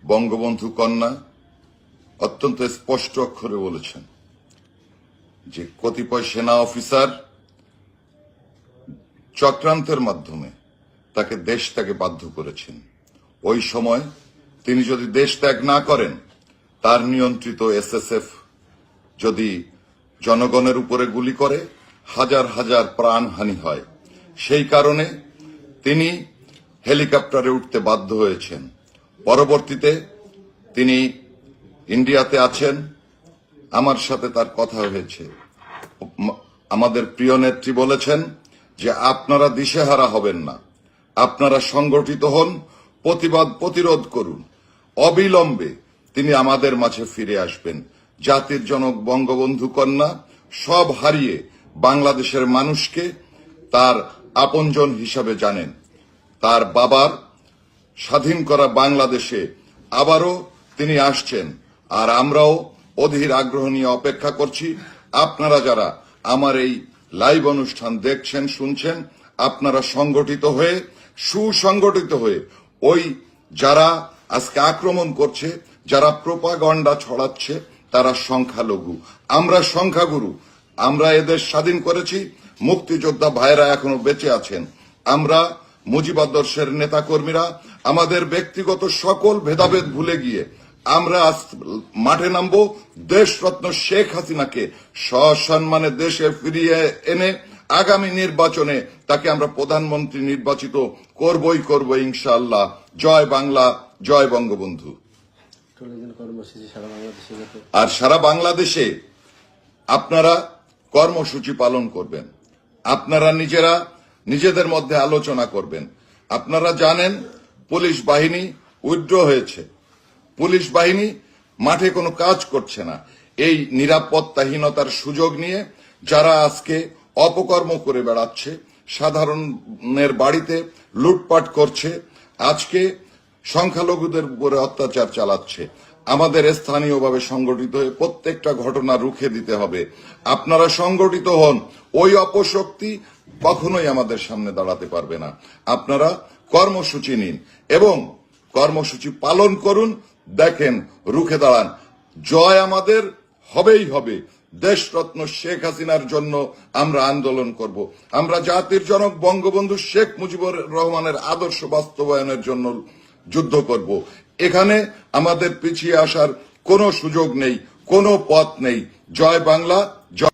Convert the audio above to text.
বঙ্গবন্ধু কন্যা অত্যন্ত স্পষ্ট অক্ষরে বলেছেন যে কতিপয় সেনা অফিসার চক্রান্তের মাধ্যমে তাকে দেশ ত্যাগে বাধ্য করেছেন। ওই সময় তিনি যদি দেশ ত্যাগ না করেন, তার নিয়ন্ত্রিত এসএসএফ যদি জনগণের উপরে গুলি করে, হাজার হাজার প্রাণহানি হয়। সেই কারণে তিনি হেলিকপ্টারে উঠতে বাধ্য হয়েছেন। পরবর্তীতে তিনি ইন্ডিয়াতে আছেন, আমার সাথে তার কথা হয়েছে। আমাদের প্রিয় নেত্রী বলেছেন যে আপনারা দিশেহারা হবেন না, আপনারা সংগঠিত হন, প্রতিবাদ প্রতিরোধ করুন। অবিলম্বে তিনি আমাদের মাঝে ফিরে আসবেন। জাতির জনক বঙ্গবন্ধু কন্যা সব হারিয়ে বাংলাদেশের মানুষকে তার আপনজন হিসাবে জানেন। তার বাবার স্বাধীন করা বাংলাদেশে আবারও তিনি আসছেন, আর আমরাও অধীর আগ্রহ নিয়ে অপেক্ষা করছি। আপনারা যারা আমার এই লাইভ অনুষ্ঠান দেখছেন, শুনছেন, আপনারা সংগঠিত হয়ে, সুসংগঠিত হয়ে, ওই যারা আজকে আক্রমণ করছে, যারা প্রোপাগান্ডা ছড়াচ্ছে, তারা সংখ্যালঘু, আমরা সংখ্যাগুরু। আমরা এদেশ স্বাধীন করেছি, মুক্তিযোদ্ধা ভাইরা এখনো বেঁচে আছেন। আমরা মুজিবাদর্শের নেতাকর্মীরা আমাদের ব্যক্তিগত সকল ভেদাভেদ ভুলে গিয়ে আমরা মাঠে নামবো। দেশরত্ন শেখ হাসিনাকে সসম্মানে দেশে ফিরিয়ে এনে আগামী নির্বাচনে তাকে আমরা প্রধানমন্ত্রী নির্বাচিত করব ইনশাআল্লাহ। জয় বাংলা, জয় বঙ্গবন্ধু। আর সারা বাংলাদেশে আপনারা কর্মসূচি পালন করবেন, আপনারা নিজেরা নিজেদের মধ্যে আলোচনা করবেন। আপনারা জানেন পুলিশ বাহিনী উইথড্র হয়েছে, পুলিশ বাহিনী মাঠে কোনো কাজ করছে না। এই নিরাপত্তাহীনতার সুযোগ নিয়ে যারা আজকে অপকর্ম করে বেড়াচ্ছে, সাধারণের বাড়িতে লুটপাট করছে, আজকে সংখ্যালঘুদের উপরে অত্যাচার চালাচ্ছে, আমাদের স্থানীয়ভাবে সংগঠিত হয়ে প্রত্যেকটা ঘটনা রুখে দিতে হবে। আপনারা সংগঠিত হন, ওই অপশক্তি কখনোই আমাদের সামনে দাঁড়াতে পারবে না। আপনারা কর্মসূচি নিন এবং কর্মসূচি পালন করুন, দেখেন রুখে দাঁড়ান। জয় আমাদের হবেই হবে। দেশরত্ন শেখ হাসিনার জন্য আমরা আন্দোলন করব। আমরা জাতির জনক বঙ্গবন্ধু শেখ মুজিবুর রহমানের আদর্শ বাস্তবায়নের জন্য যুদ্ধ করব। এখানে আমাদের পিছিয়ে আসার কোনো সুযোগ নেই, কোনো পথ নেই। জয় বাংলা,